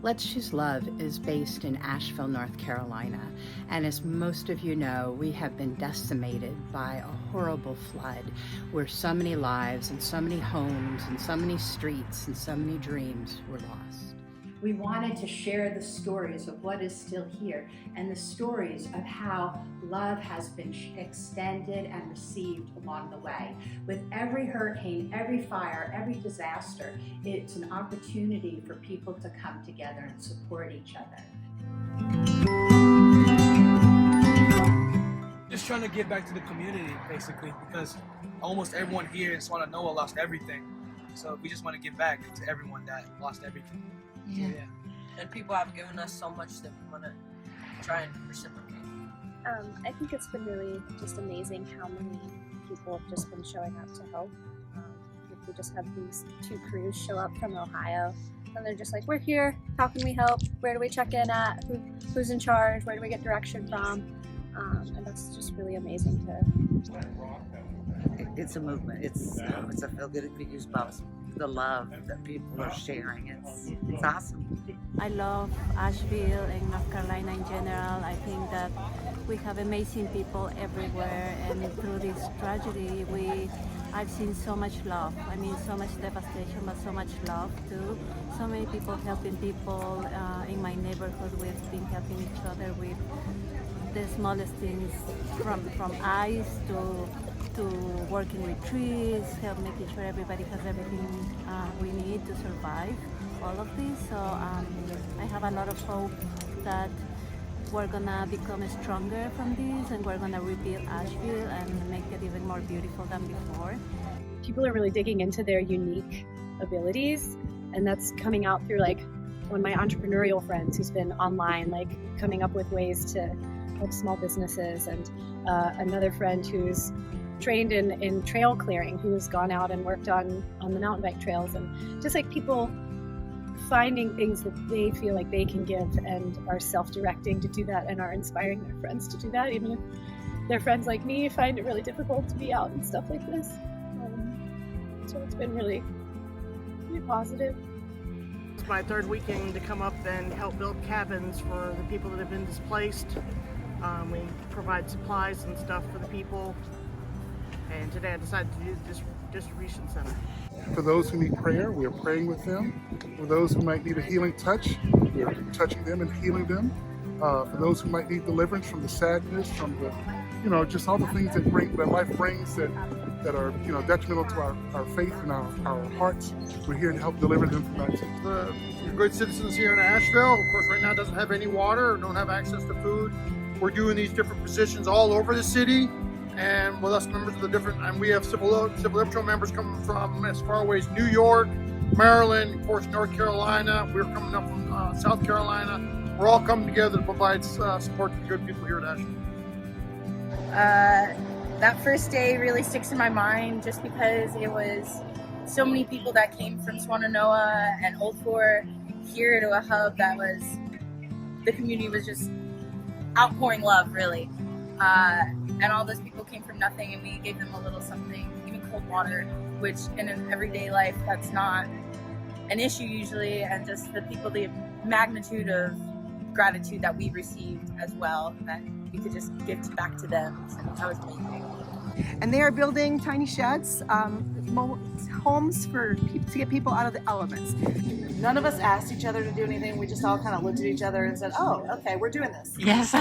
Let's Choose Love is based in Asheville, North Carolina, and as most of you know, we have been decimated by a horrible flood where so many lives and so many homes and so many streets and so many dreams were lost. We wanted to share the stories of what is still here and the stories of how love has been extended and received along the way. With every hurricane, every fire, every disaster, it's an opportunity for people to come together and support each other. Just trying to give back to the community, basically, because almost everyone here in Swannanoa lost everything. So we just want to give back to everyone that lost everything. Yeah. So, yeah. And people have given us so much that we want to try and reciprocate. I think it's been really just amazing how many people have just been showing up to help. We just have these two crews show up from Ohio, and they're just like, we're here, how can we help? Where do we check in at? Who's in charge? Where do we get direction from? And that's just really amazing to... It's a movement. It's a feel good. It gives goosebumps. The love that people are sharing. It's awesome. I love Asheville and North Carolina in general. I think that we have amazing people everywhere, and through this tragedy, I've seen so much love. I mean, so much devastation, but so much love too. So many people helping people in my neighborhood. We've been helping each other with the smallest things, from ice to working with trees, help making sure everybody has everything we need to survive all of this. So I have a lot of hope that we're gonna become stronger from this, and we're gonna rebuild Asheville and make it even more beautiful than before. People are really digging into their unique abilities, and that's coming out through like one of my entrepreneurial friends who's been online, like coming up with ways to help small businesses, and another friend who's trained in trail clearing, who's gone out and worked on the mountain bike trails, and just like people finding things that they feel like they can give and are self-directing to do that and are inspiring their friends to do that, even if their friends like me find it really difficult to be out and stuff like this. So it's been really positive. It's my third weekend to come up and help build cabins for the people that have been displaced. We provide supplies and stuff for the people. And today I decided to do this distribution center. For those who need prayer, we are praying with them. For those who might need a healing touch, we are touching them and healing them. For those who might need deliverance from the sadness, from the, just all the things that life brings that are, detrimental to our faith and our hearts, we're here to help deliver them from that. The good citizens here in Asheville, of course, right now doesn't have any water or don't have access to food. We're doing these different positions all over the city. And with us members of the different, and we have civil liberty members coming from as far away as New York, Maryland, of course, North Carolina. We're coming up from South Carolina. We're all coming together to provide support to the good people here at Asheville. That first day really sticks in my mind just because it was so many people that came from Swannanoa and Old Fort here to a hub that was, the community was just outpouring love, really. And all those people came from nothing, and we gave them a little something, even cold water, which in an everyday life, that's not an issue usually, and just the magnitude of gratitude that we received as well, that we could just give back to them. So that was amazing. And they are building tiny sheds, homes for people, to get people out of the elements. None of us asked each other to do anything. We just all kind of looked at each other and said, oh, okay, we're doing this. Yes.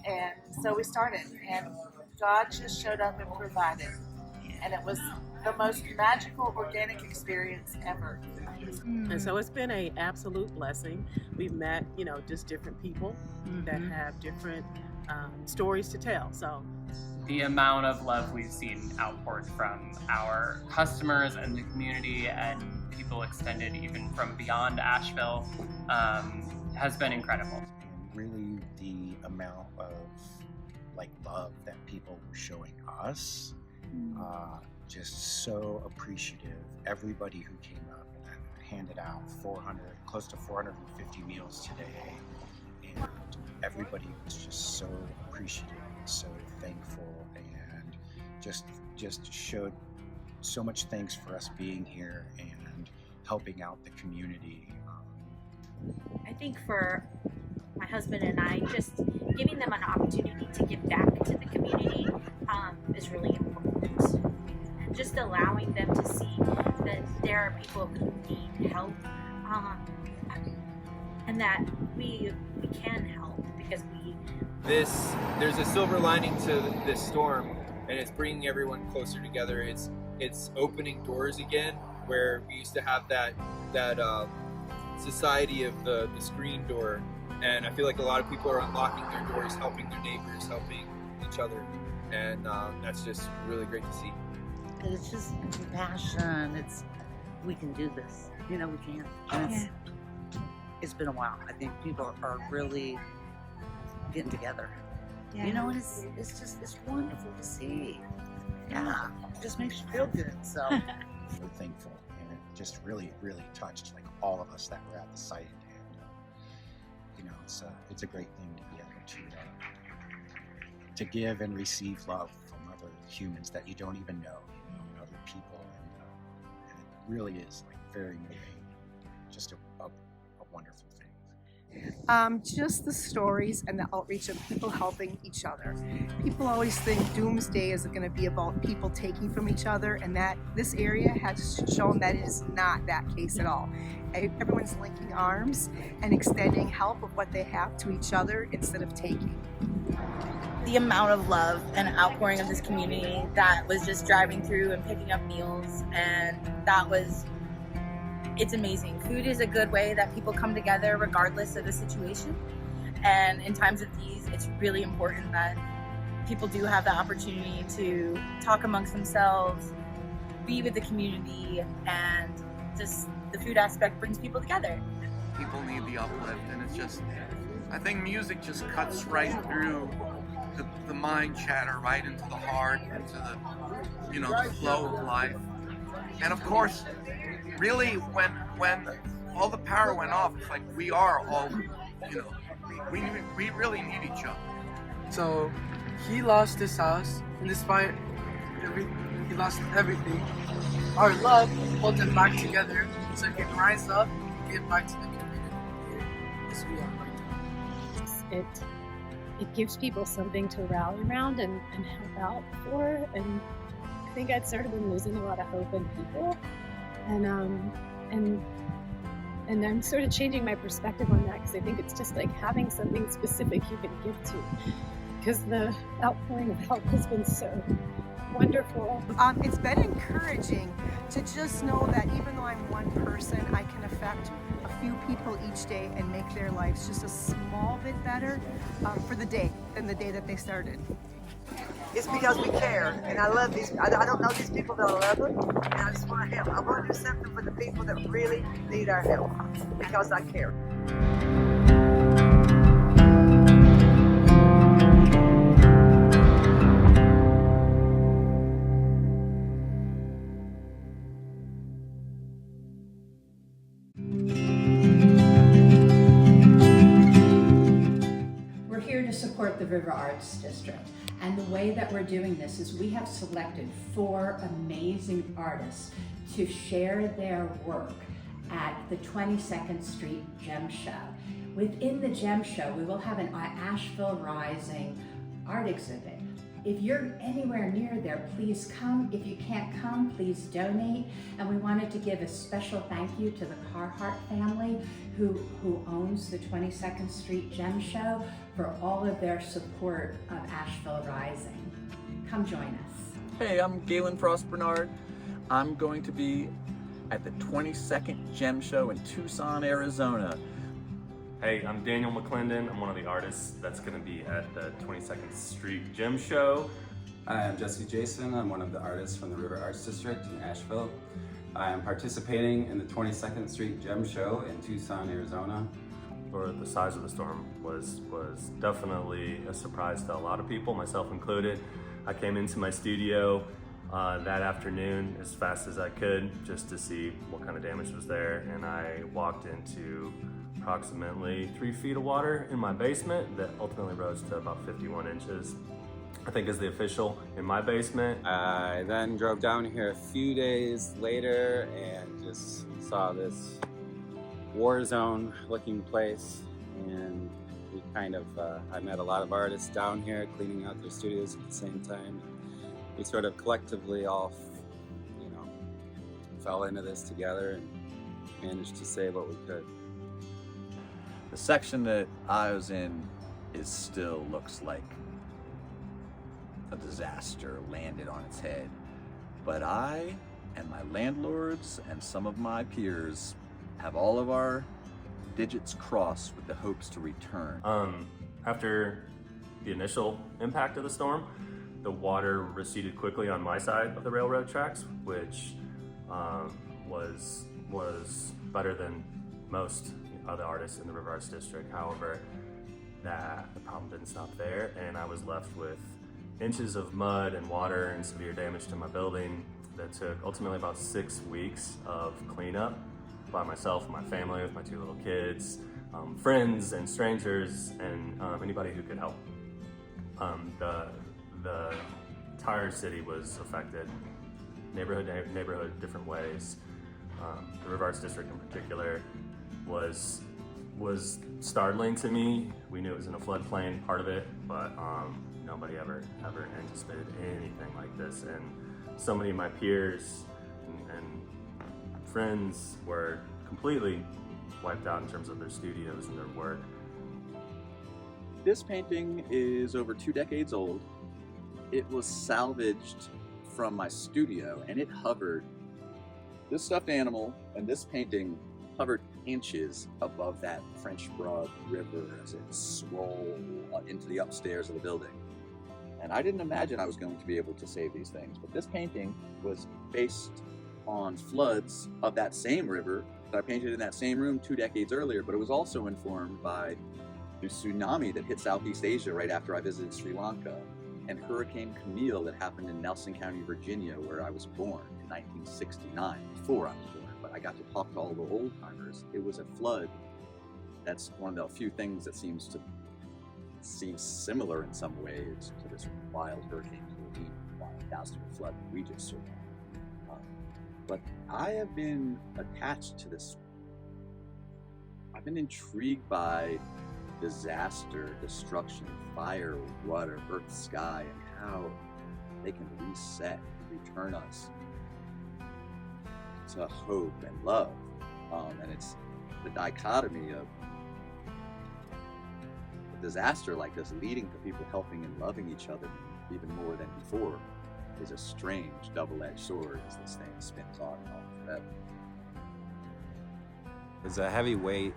And so we started, and God just showed up and provided. And it was the most magical, organic experience ever. And so it's been an absolute blessing. We've met, just different people that have different stories to tell. So the amount of love we've seen outpoured from our customers and the community and people extended even from beyond Asheville has been incredible. Really the amount of love that people were showing us, just so appreciative. Everybody who came up and handed out close to 450 meals today, and everybody was just so appreciative, so thankful, and just showed so much thanks for us being here and helping out the community. I think for my husband and I, just giving them an opportunity to give back to the community is really important. And just allowing them to see that there are people who need help and that we can help because there's a silver lining to this storm, and it's bringing everyone closer together. It's opening doors again, where we used to have that society of the screen door, and I feel like a lot of people are unlocking their doors, helping their neighbors, helping each other, and that's just really great to see. And it's just compassion. We can do this. We can. And it's been a while. I think people are really getting together. Yeah. It's wonderful to see. Yeah, it just makes you feel good. So we're thankful, and it just really, really touched like all of us that were at the site. And it's a great thing to be able to give and receive love from other humans that you don't even know, other people, and it really is like very moving. Just a wonderful thing. Just the stories and the outreach of people helping each other. People always think doomsday is going to be about people taking from each other, and that this area has shown that it is not that case at all. Everyone's linking arms and extending help of what they have to each other instead of taking. The amount of love and outpouring of this community that was just driving through and picking up meals, and it's amazing. Food is a good way that people come together regardless of the situation. And in times of these, it's really important that people do have the opportunity to talk amongst themselves, be with the community, and just the food aspect brings people together. People need the uplift, and I think music just cuts right through the mind chatter, right into the heart, into the flow of life. And of course, really, when all the power went off, it's like we are all, we really need each other. So he lost his house, and despite he lost everything, our love holds him back together so he can rise up and give back to the community as we are right now. It gives people something to rally around and help out for, and I think I'd sort of been losing a lot of hope in people. And I'm sort of changing my perspective on that, because I think it's just like having something specific you can give to, because the outpouring of help has been so wonderful. It's been encouraging to just know that even though I'm one person, I can affect a few people each day and make their lives just a small bit better for the day than the day that they started. It's because we care, and I love these. I don't know these people, but I love them, and I just want to help. I want to do something for the people that really need our help because I care. We're here to support the River Arts District. And the way that we're doing this is we have selected 4 amazing artists to share their work at the 22nd Street Gem Show. Within the Gem Show, we will have an Asheville Rising art exhibit. If you're anywhere near there, please come. If you can't come, please donate. And we wanted to give a special thank you to the Carhart family who owns the 22nd Street Gem Show for all of their support of Asheville Rising. Come join us. Hey, I'm Galen Frost Bernard. I'm going to be at the 22nd Gem Show in Tucson, Arizona. Hey, I'm Daniel McClendon. I'm one of the artists that's going to be at the 22nd Street Gem Show. Hi, I'm Jesse Jason. I'm one of the artists from the River Arts District in Asheville. I am participating in the 22nd Street Gem Show in Tucson, Arizona. Or the size of the storm was definitely a surprise to a lot of people, myself included. I came into my studio that afternoon as fast as I could just to see what kind of damage was there, and I walked into approximately 3 feet of water in my basement that ultimately rose to about 51 inches. I think is the official in my basement. I then drove down here a few days later and just saw this war zone looking place, and we kind of, I met a lot of artists down here cleaning out their studios at the same time. We sort of collectively all, you know, fell into this together and managed to say what we could. The section that I was in still looks like a disaster landed on its head. But I and my landlords and some of my peers have all of our digits crossed with the hopes to return. After the initial impact of the storm, the water receded quickly on my side of the railroad tracks, which was better than most other artists in the River Arts District. However, the problem didn't stop there, and I was left with inches of mud and water and severe damage to my building that took ultimately about 6 weeks of cleanup by myself and my family, with my 2 little kids, friends and strangers, and anybody who could help. The entire city was affected, neighborhood, different ways. The River Arts District in particular was startling to me. We knew it was in a floodplain, part of it, but nobody ever anticipated anything like this. And so many of my peers and friends were completely wiped out in terms of their studios and their work. This painting is over 2 decades old. It was salvaged from my studio, and it hovered. This stuffed animal and this painting hovered inches above that French Broad River as it swole into the upstairs of the building. And I didn't imagine I was going to be able to save these things, but this painting was based on floods of that same river that I painted in that same room 2 decades earlier, but it was also informed by the tsunami that hit Southeast Asia right after I visited Sri Lanka, and Hurricane Camille that happened in Nelson County, Virginia, where I was born in 1969, before I was born. But I got to talk to all the old timers. It was a flood. That's one of the few things that seems similar in some ways to this wild Hurricane Helene, wild catastrophe flood that we just survived. But I have been attached to this. I've been intrigued by disaster, destruction, fire, water, earth, sky, and how they can reset and return us to hope and love. And it's the dichotomy of a disaster like this leading to people helping and loving each other even more than before is a strange double-edged sword as this thing spins on and on forever. It's a heavy weight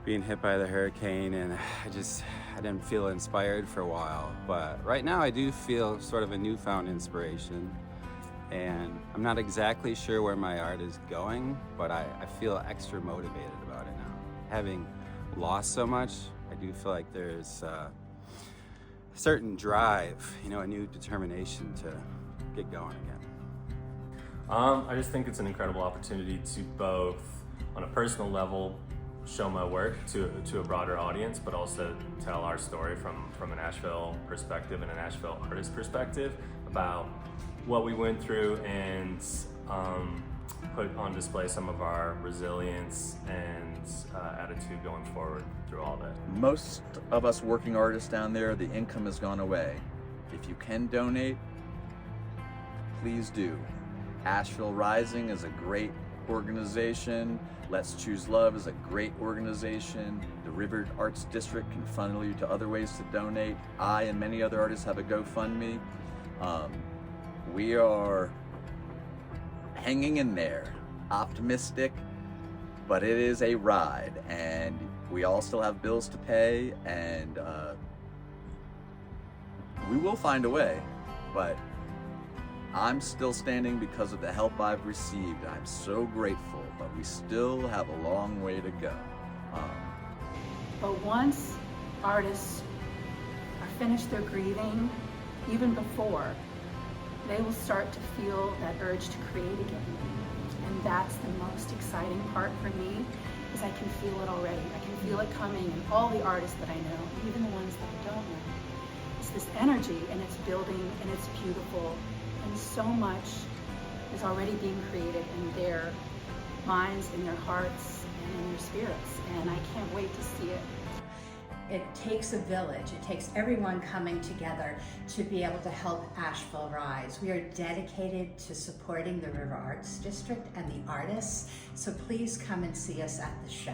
being hit by the hurricane, and I didn't feel inspired for a while. But right now I do feel sort of a newfound inspiration, and I'm not exactly sure where my art is going, but I feel extra motivated about it now. Having lost so much, I do feel like there's a certain drive, a new determination to get going again. I just think it's an incredible opportunity to both, on a personal level, show my work to a broader audience, but also tell our story from an Asheville perspective and an Asheville artist perspective about what we went through, and put on display some of our resilience and attitude going forward through all that. Most of us working artists down there, the income has gone away. If you can donate, please do. Asheville Rising is a great organization. Let's Choose Love is a great organization. The River Arts District can funnel you to other ways to donate. I and many other artists have a GoFundMe. We are hanging in there, optimistic, but it is a ride, and we all still have bills to pay, and we will find a way, but I'm still standing because of the help I've received. I'm so grateful, but we still have a long way to go. But once artists are finished their grieving, even before, they will start to feel that urge to create again. And that's the most exciting part for me, is I can feel it already. I can feel it coming in all the artists that I know, even the ones that I don't know. It's this energy, and it's building, and it's beautiful, and so much is already being created in their minds, in their hearts, and in spirits, and I can't wait to see it. It takes a village. It takes everyone coming together to be able to help Asheville rise. We are dedicated to supporting the River Arts District and the artists, so please come and see us at the show.